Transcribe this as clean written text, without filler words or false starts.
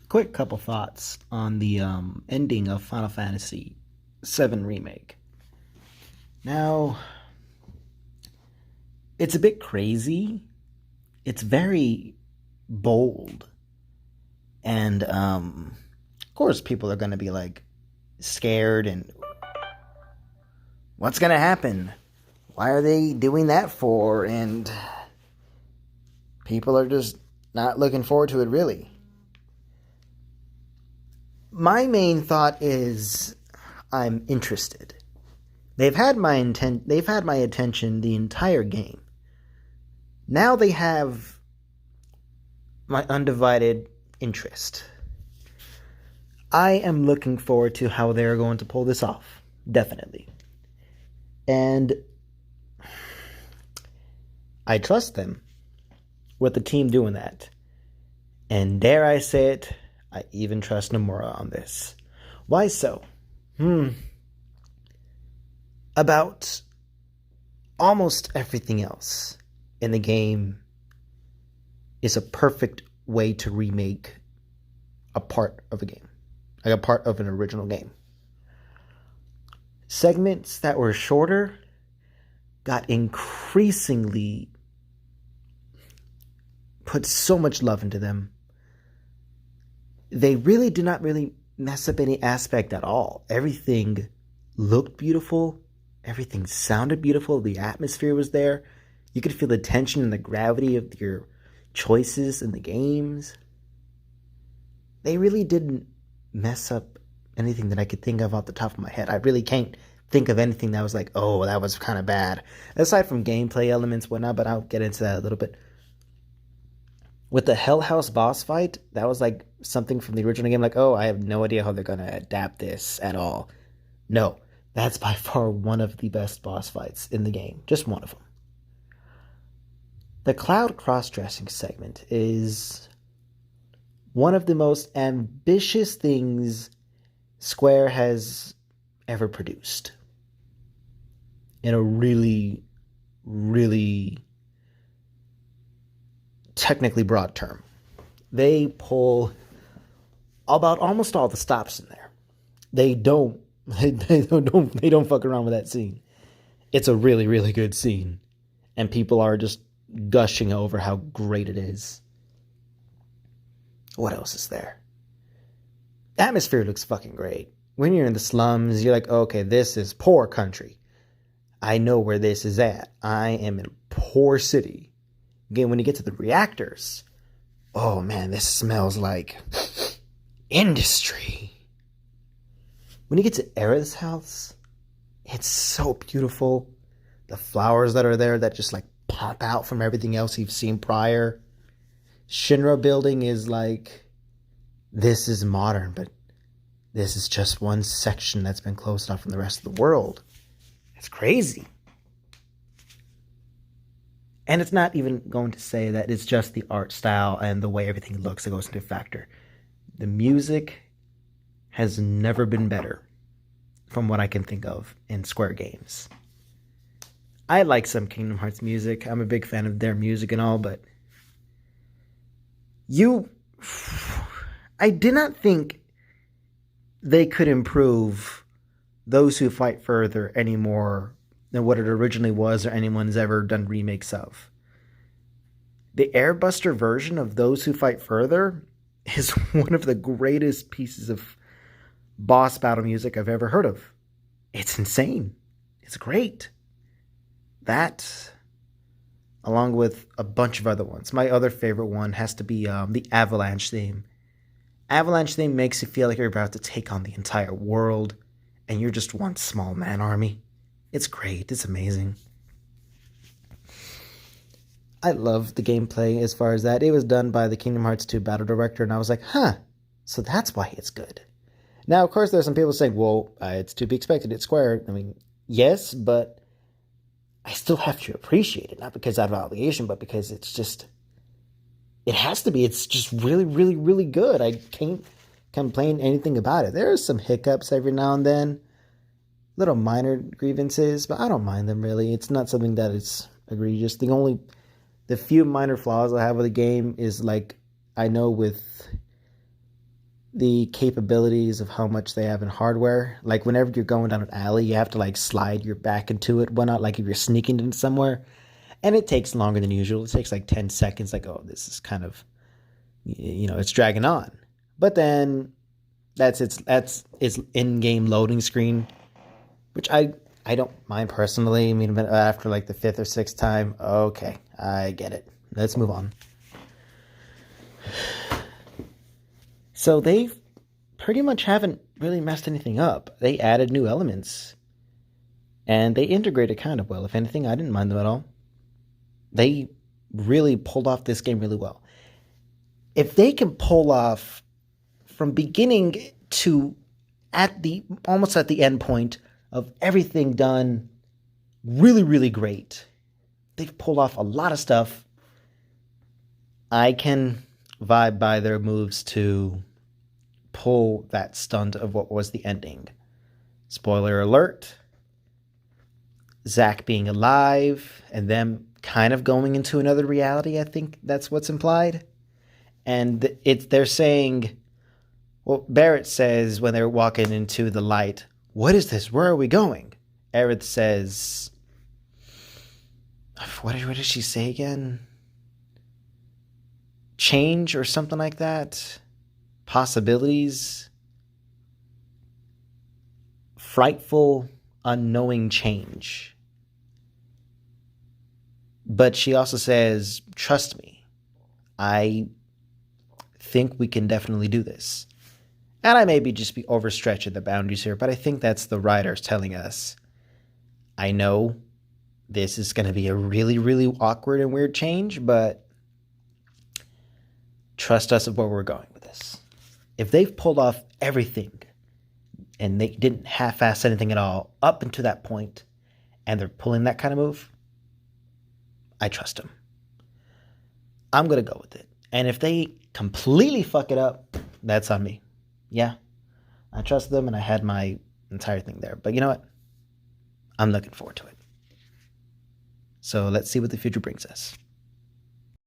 Quick couple thoughts on the ending of Final Fantasy VII Remake. Now, it's a bit crazy. It's very bold. And, of course, people are going to be like scared and what's going to happen? Why are they doing that for? And people are just not looking forward to it, really. My main thought is I'm interested. They've had my attention the entire game. Now they have my undivided interest. I am looking forward to how they're going to pull this off. Definitely. And I trust them with the team doing that. And dare I say it, I even trust Nomura on this. Why so? About almost everything else in the game is a perfect way to remake a part of a game, like a part of an original game. Segments that were shorter got increasingly put so much love into them. They really did not really mess up any aspect at all. Everything looked beautiful. Everything sounded beautiful. The atmosphere was there. You could feel the tension and the gravity of your choices in the games. They really didn't mess up anything that I could think of off the top of my head. I really can't think of anything that was like, oh, that was kind of bad. Aside from gameplay elements, whatnot, but I'll get into that a little bit. With the Hell House boss fight, that was like something from the original game. Like, oh, I have no idea how they're going to adapt this at all. No, that's by far one of the best boss fights in the game. Just one of them. The Cloud cross-dressing segment is one of the most ambitious things Square has ever produced. In a really, really technically broad term. They pull about almost all the stops in there. They don't fuck around with that scene. It's a really, really good scene. And people are just gushing over how great it is. What else is there? The atmosphere looks fucking great. When you're in the slums, you're like, okay, this is poor country. I know where this is at. I am in a poor city. Again, when you get to the reactors, oh man, this smells like industry. When you get to Aerith's house, it's so beautiful. The flowers that are there that just like pop out from everything else you've seen prior. Shinra building is like, this is modern, but this is just one section that's been closed off from the rest of the world. It's crazy. And it's not even going to say that it's just the art style and the way everything looks that goes into a factor. The music has never been better from what I can think of in Square games. I like some Kingdom Hearts music. I'm a big fan of their music and all, but I did not think they could improve Those Who Fight Further any more than what it originally was or anyone's ever done remakes of. The Airbuster version of Those Who Fight Further is one of the greatest pieces of boss battle music I've ever heard of. It's insane. It's great. That, along with a bunch of other ones. My other favorite one has to be the Avalanche theme. Avalanche theme makes you feel like you're about to take on the entire world, and you're just one small man army. It's great. It's amazing. I love the gameplay as far as that. It was done by the Kingdom Hearts 2 battle director, and I was like, huh, so that's why it's good. Now, of course, there's some people saying, well, it's to be expected. It's Square. I mean, yes, but I still have to appreciate it. Not because out of obligation, but because it's just, it has to be. It's just really, really, really good. I can't complain anything about it. There are some hiccups every now and then. Little minor grievances, but I don't mind them really. It's not something that is egregious. The few minor flaws I have with the game is like, I know with the capabilities of how much they have in hardware. Like whenever you're going down an alley, you have to like slide your back into it, whatnot. Like if you're sneaking into somewhere, and it takes longer than usual. It takes like 10 seconds. Like, oh, this is kind of, it's dragging on. But then that's its in-game loading screen, which I don't mind personally. I mean, after like the fifth or sixth time, okay, I get it. Let's move on. So they pretty much haven't really messed anything up. They added new elements, and they integrated kind of well. If anything, I didn't mind them at all. They really pulled off this game really well. If they can pull off from beginning to almost at the end point of everything done really, really great, they've pulled off a lot of stuff. I can vibe by their moves to pull that stunt of what was the ending. Spoiler alert, Zack being alive and them kind of going into another reality. I think that's what's implied. And they're saying, well, Barrett says when they're walking into the light, what is this? Where are we going? Aerith says, what did she say again? Change or something like that? Possibilities? Frightful, unknowing change. But she also says, trust me, I think we can definitely do this. And I maybe just be overstretching the boundaries here, but I think that's the writers telling us, I know this is going to be a really, really awkward and weird change, but trust us of where we're going with this. If they've pulled off everything and they didn't half-ass anything at all up until that point, and they're pulling that kind of move, I trust them. I'm going to go with it. And if they completely fuck it up, that's on me. Yeah, I trust them and I had my entire thing there. But you know what? I'm looking forward to it. So let's see what the future brings us.